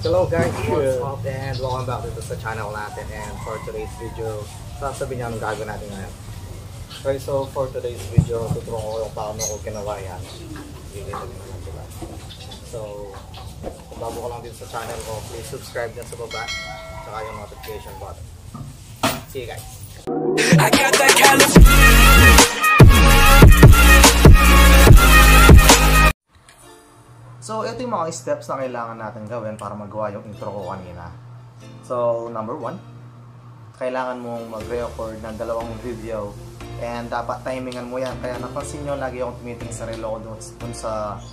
Hello guys, what's up and welcome back dito sa channel natin. And for today's video, sasabihin niya anong gagawin natin ngayon. Okay, so for today's video, tuturuan ko yung paano ko ginawa yan. Diba? So, kung bago ka lang dito sa channel ko, please subscribe din sa baba, tsaka yung notification button. See you guys! I got that kind of... So, ito yung mga steps na kailangan natin gawin para magawa yung intro ko kanina. So, number 1, kailangan mong mag-record ng 2 video and dapat timingan mo yan. Kaya napansin nyo, lagi akong tumiting sa relo ko dun sa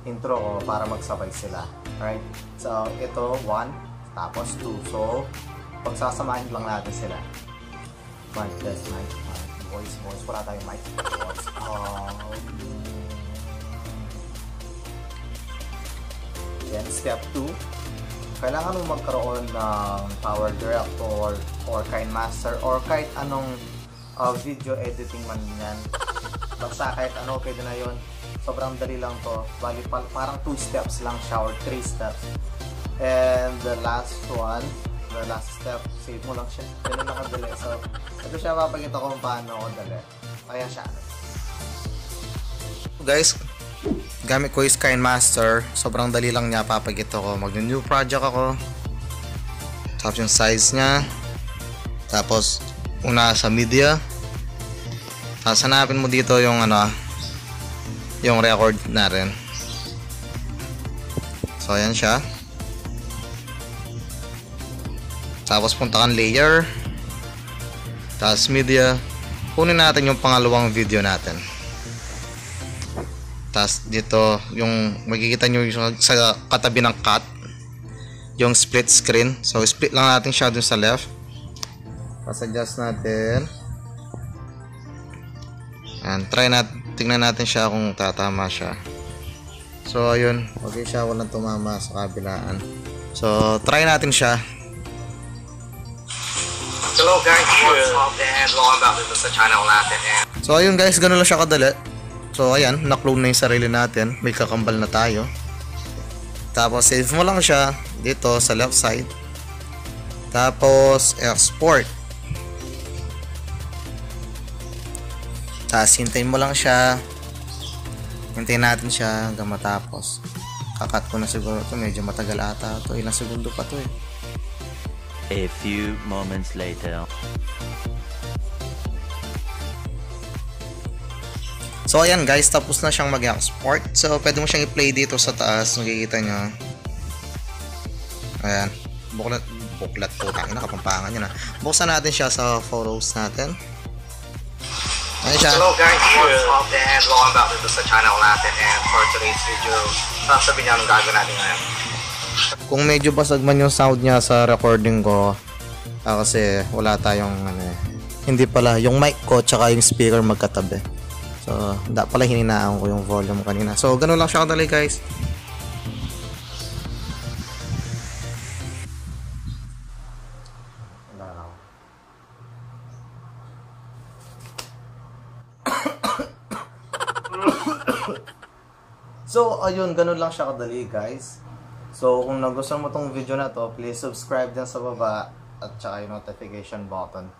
intro ko para magsabay sila. Alright? So, ito 1, tapos 2. So, pagsasamahin lang natin sila. Mic, test, mic, voice, wala tayong mic. Voice, Then, step 2, kailangan mo magkaroon ng Power Director or KineMaster or kahit anong video editing man yan. Basta kahit ano, pwede na yun. Sobrang dali lang to. Bali, parang 2 steps lang siya or 3 steps. And the last one, the last step, save mo lang siya. Ganun lang kadali. So, ito siya papagita ko kung paano ako dali. Kaya siya. Guys, gamit ko is KineMaster. Sobrang dali lang niya, papagito ko. Mag-new project ako. Tapos yung size niya. Tapos una sa media. Tapos hanapin mo dito yung yung record na rin. So ayan siya. Tapos punta kang layer. Tapos media. Kunin natin yung pangalawang video natin. Tapos dito, yung makikita nyo yung sa katabi ng cut, yung split screen. So, split lang natin siya dun sa left. Tapos adjust natin. And tingnan natin siya kung tatama siya. So, ayun. Okay siya, walang tumama sa kabilaan. So, try natin siya. Hello guys, what's up and welcome back dito sa channel natin. So, ayun guys, ganun lang siya kadali. So ayan, na-clone na yung sarili natin. May kakambal na tayo. Tapos save mo lang siya dito sa left side. Tapos export. Tapos hintayin mo lang siya. Hintayin natin siya hanggang matapos. Kakat ko na siguro ito. Medyo matagal ata ito. Ilang segundo pa ito eh. A few moments later. So ayan guys, tapos na siyang mag-export. So pwede mo siyang i-play dito sa taas. Makikita nyo. Ayan. Buklat po. Tangin na, kapampangan yun. Buksan natin siya sa photos natin. Ayan siya. Hello guys, what's up and welcome back dito sa channel natin. And for today's video, sasabihin niya anong gagawin natin ngayon. Kung medyo basag man yung sound niya sa recording ko, kasi wala tayong hindi pala yung mic ko tsaka yung speaker magkatabi. So, pala hininaan ko yung volume kanina. So, ganun lang siya kadali guys. So, ayun, ganun lang siya kadali guys. So, kung nagustuhan mo tong video na to, please subscribe din sa baba at saka yung notification button.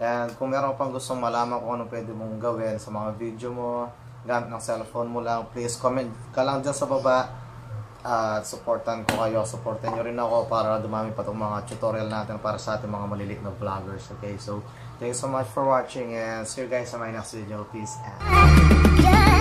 And kung meron pang gustong malaman kung ano pwede mong gawin sa mga video mo, gamit ng cellphone mo lang, please comment ka lang dyan sa baba. At supportan ko kayo, supportan nyo rin ako para dumami pa itong mga tutorial natin para sa ating mga malilit na vloggers. Okay, so thanks so much for watching and see you guys sa my next video. Peace out.